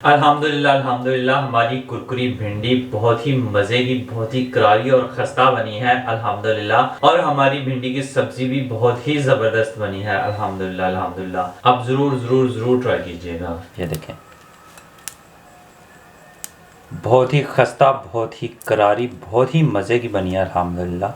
अल्हम्दुलिल्लाह अल्हम्दुलिल्लाह हमारी कुरकुरी भिंडी बहुत ही मज़े की, बहुत ही करारी और खस्ता बनी है अल्हम्दुलिल्लाह। और हमारी भिंडी की सब्जी भी बहुत ही ज़बरदस्त बनी है अल्हम्दुलिल्लाह अल्हम्दुलिल्लाह। आप ज़रूर ज़रूर ज़रूर ट्राई कीजिएगा। ये देखें, बहुत ही खस्ता, बहुत ही करारी, बहुत ही मज़े की बनी है अल्हम्दुलिल्लाह।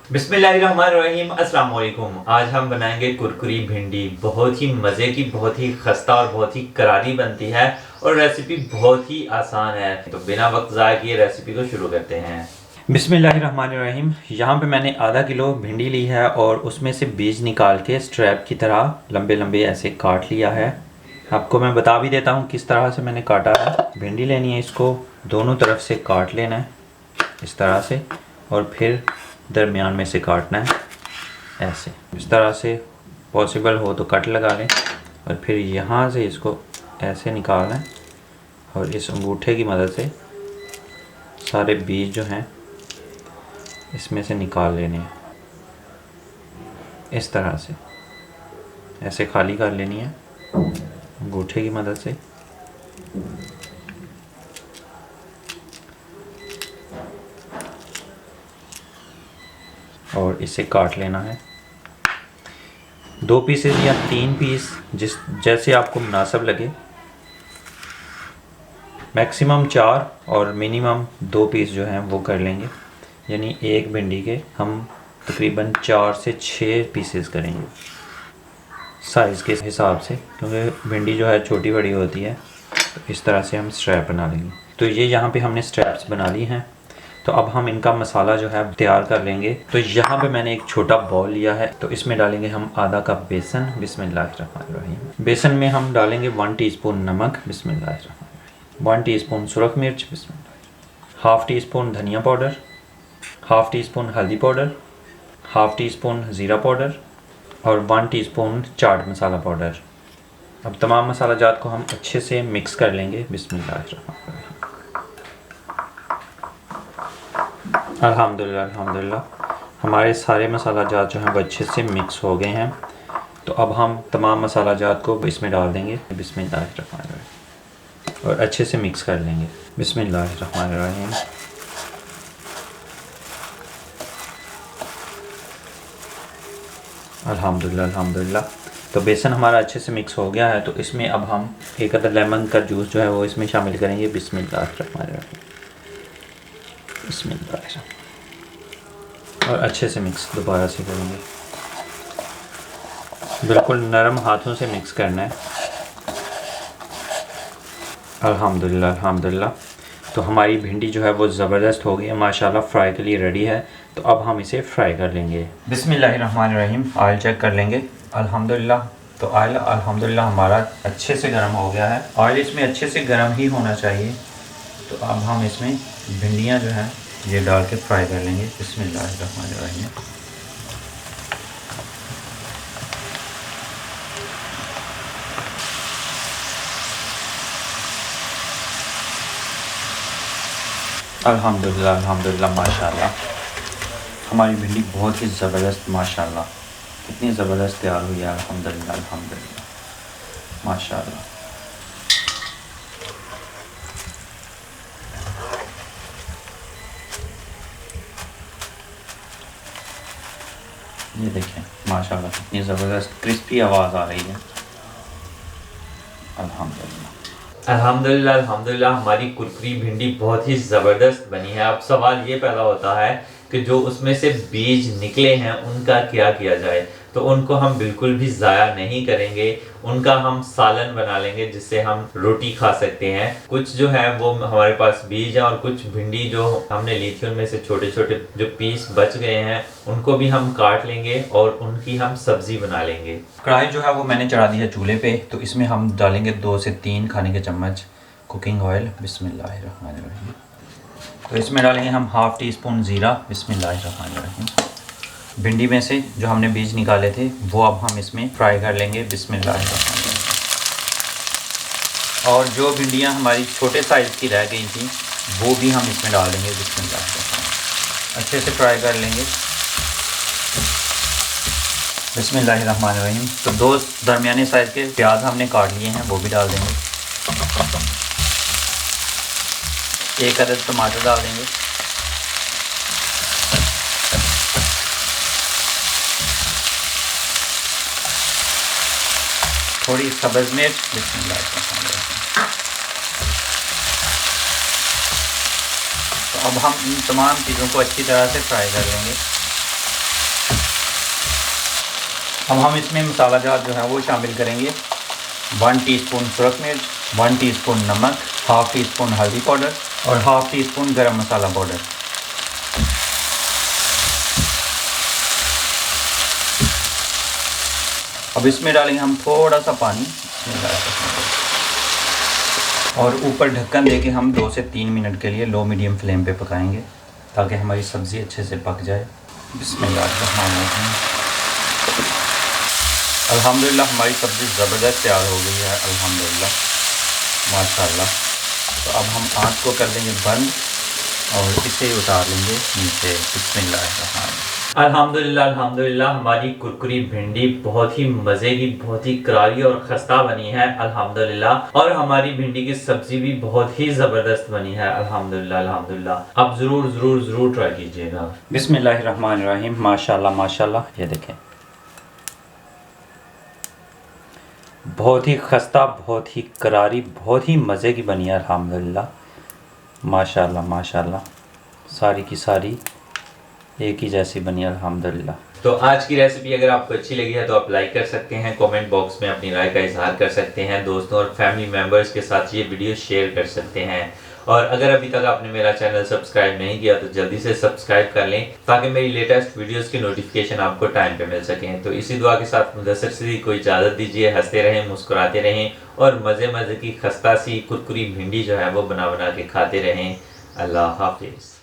बिस्मिल्लाहिर्रहमानिर्रहीम, अस्सलाम वालेकुम। आज हम बनाएंगे कुरकुरी भिंडी। बहुत ही मज़े की, बहुत ही खस्ता और बहुत ही करारी बनती है और रेसिपी बहुत ही आसान है। तो बिना वक्त ज़ाया किए रेसिपी को शुरू करते हैं। बिस्मिल्लाहिर्रहमानिर्रहीम। यहाँ पे मैंने आधा किलो भिंडी ली है और उसमें से बीज निकाल के स्ट्रैप की तरह लंबे लंबे ऐसे काट लिया है। आपको मैं बता भी देता हूँ किस तरह से मैंने काटा है। भिंडी लेनी है, इसको दोनों तरफ से काट लेना है इस तरह से, और फिर दरमियान में से काटना है ऐसे। इस तरह से पॉसिबल हो तो कट लगा लें, और फिर यहाँ से इसको ऐसे निकालना है और इस अंगूठे की मदद से सारे बीज जो हैं इसमें से निकाल लेने हैं। इस तरह से ऐसे खाली कर लेनी है अंगूठे की मदद से। और इसे काट लेना है 2 पीसेस या 3 पीस, जैसे आपको मुनासिब लगे। मैक्सिमम 4 और मिनिमम 2 पीस जो हैं वो कर लेंगे, यानी एक भिंडी के हम तकरीबन 4 से 6 पीसेस करेंगे साइज़ के हिसाब से, क्योंकि भिंडी जो है छोटी बड़ी होती है। तो इस तरह से हम स्ट्रैप बना लेंगे। तो ये यहाँ पे हमने स्ट्रैप्स बना ली हैं। तो अब हम इनका मसाला जो है तैयार कर लेंगे। तो यहाँ पे मैंने एक छोटा बाउल लिया है, तो इसमें डालेंगे हम आधा कप बेसन। बिस्मिल्लाहिर्रहमानिर्रहीम। बेसन में हम डालेंगे 1 टीस्पून नमक। बिस्मिल्लाहिर्रहमानिर्रहीम। 1 टीस्पून सुरख मिर्च। बिस्मिल्लाह। हाफ़ टी स्पून धनिया पाउडर, हाफ़ टी स्पून हल्दी पाउडर, हाफ़ टी स्पून ज़ीरा पाउडर और 1 टीस्पून चाट मसाला पाउडर। अब तमाम मसाला जात को हम अच्छे से मिक्स कर लेंगे। बिस्मिल्लाहिर्रहमानिर्रहीम। अल्हम्दुलिल्लाह अल्हम्दुलिल्लाह हमारे सारे मसाला जात जो हैं वो अच्छे से मिक्स हो गए हैं। तो अब हम तमाम मसाला जात को इसमें डाल देंगे। बिस्मिल्लाहिर्रहमानिर्रहीम। और अच्छे से मिक्स कर लेंगे। बिस्मिल्लाहिर्रहमानिर्रहीम। अल्हम्दुलिल्लाह अल्हम्दुलिल्लाह। तो बेसन हमारा अच्छे से मिक्स हो गया है। तो इसमें अब हम एक अदर लेमन का जूस जो है वो इसमें शामिल करेंगे। बिस्मिल्लाहिर्रहमानिर्रहीम। और अच्छे से मिक्स दोबारा से करेंगे। बिल्कुल नरम हाथों से मिक्स करना है। अल्हम्दुलिल्लाह अल्हम्दुलिल्लाह। तो हमारी भिंडी जो है वो ज़बरदस्त हो गई है माशाल्लाह, फ्राई के लिए रेडी है। तो अब हम इसे फ्राई कर लेंगे। बिस्मिल्लाहिर्रहमानिर्रहीम। ऑयल चेक कर लेंगे। अल्हम्दुलिल्लाह। तो ऑयल अल्हम्दुलिल्लाह हमारा अच्छे से गर्म हो गया है। ऑयल इसमें अच्छे से गर्म ही होना चाहिए। तो अब हम इसमें भिंडियाँ जो हैं ये डाल के फ्राई कर लेंगे। बिस्मिल्लाहिर्रहमानिर्रहीम। अल्हम्दुलिल्लाह अल्हम्दुलिल्लाह माशाल्लाह हमारी भिंडी बहुत ही ज़बरदस्त, माशाल्लाह कितनी ज़बरदस्त तैयार हुई है। अल्हम्दुलिल्लाह अल्हम्दुलिल्लाह माशाल्लाह। ये देखें माशाल्लाह कितनी ज़बरदस्त क्रिस्पी आवाज़ आ रही है। अल्हम्दुलिल्लाह अल्हम्दुलिल्लाह अल्हम्दुलिल्लाह हमारी कुरकुरी भिंडी बहुत ही ज़बरदस्त बनी है। अब सवाल ये पैदा होता है कि जो उसमें से बीज निकले हैं उनका क्या किया जाए। तो उनको हम बिल्कुल भी ज़ाया नहीं करेंगे, उनका हम सालन बना लेंगे जिससे हम रोटी खा सकते हैं। कुछ जो है वो हमारे पास बीज है और कुछ भिंडी जो हमने ली थी उनमें से छोटे छोटे जो पीस बच गए हैं उनको भी हम काट लेंगे और उनकी हम सब्ज़ी बना लेंगे। कढ़ाई जो है वो मैंने चढ़ा दी है चूल्हे पे। तो इसमें हम डालेंगे 2 से 3 खाने के चम्मच कुकिंग ऑयल। बिस्मिल्लाहिर्रहमानिर्रहीम। तो इसमें डालेंगे हम हाफ़ टी स्पून ज़ीरा। बिस्मिल्लाहिर्रहमानिर्रहीम। भिंडी में से जो हमने बीज निकाले थे वो अब हम इसमें फ्राई कर लेंगे। बिस्मिल्लाहिर्रहमानिर्रहीम। और जो भिंडियाँ हमारी छोटे साइज़ की रह गई थी वो भी हम इसमें डाल देंगे। बिस्मिल्लाहिर्रहमानिर्रहीम। अच्छे से फ्राई कर लेंगे। बिस्मिल्लाहिर्रहमानिर्रहीम। तो 2 दरमियाने साइज़ के प्याज हमने काट लिए हैं वो भी डाल देंगे। 1 अदद टमाटर डाल देंगे। थोड़ी सब्ज़ मिर्च। तो अब हम इन तमाम चीज़ों को अच्छी तरह से फ्राई कर लेंगे। अब हम इसमें मसाला जात जो है वो शामिल करेंगे। 1 टीस्पून सुरख मिर्च, 1 टीस्पून नमक, हाफ़ टी स्पून हल्दी पाउडर और हाफ़ टी स्पून गरम मसाला पाउडर। अब इसमें डालेंगे हम थोड़ा सा पानी और ऊपर ढक्कन देके हम 2 से 3 मिनट के लिए लो मीडियम फ्लेम पे पकाएंगे ताकि हमारी सब्ज़ी अच्छे से पक जाए। बिस्मिल्लाह। अल्हम्दुलिल्लाह हमारी सब्ज़ी ज़बरदस्त तैयार हो गई है, अल्हम्दुलिल्लाह माशाल्लाह। तो अब हम आँच को कर देंगे बंद और इसे उतार लेंगे नीचे। बिस्मिल्लाह। अल्हम्दुलिल्लाह अल्हम्दुलिल्लाह हमारी कुरकुरी भिंडी बहुत ही मज़े की, बहुत ही करारी और खस्ता बनी है अल्हम्दुलिल्लाह। और हमारी भिंडी की सब्ज़ी भी बहुत ही ज़बरदस्त बनी है अल्हम्दुलिल्लाह अल्हम्दुलिल्लाह। आप ज़रूर ट्राई कीजिएगा। बिस्मिल्लाहिर्रहमानिर्रहीम। माशाल्लाह माशाल्लाह। ये देखें, बहुत ही खस्ता, बहुत ही करारी, बहुत ही मज़े की बनी है अल्हम्दुलिल्लाह माशाल्लाह माशाल्लाह। सारी की सारी एक ही जैसी बनी है अल्हम्दुलिल्लाह। तो आज की रेसिपी अगर आपको अच्छी लगी है तो आप लाइक कर सकते हैं, कमेंट बॉक्स में अपनी राय का इजहार कर सकते हैं, दोस्तों और फैमिली मेम्बर्स के साथ ये वीडियो शेयर कर सकते हैं। और अगर अभी तक आपने मेरा चैनल सब्सक्राइब नहीं किया तो जल्दी से सब्सक्राइब कर लें ताकि मेरी लेटेस्ट वीडियोस की नोटिफिकेशन आपको टाइम पे मिल सकें। तो इसी दुआ के साथ मुदस्सिर सिद्दीक को इजाज़त दीजिए। हंसते रहें, मुस्कुराते रहें और मज़े की खस्ता सी कुरकुरी भिंडी जो है वो बना के खाते रहें। अल्लाह हाफिज़।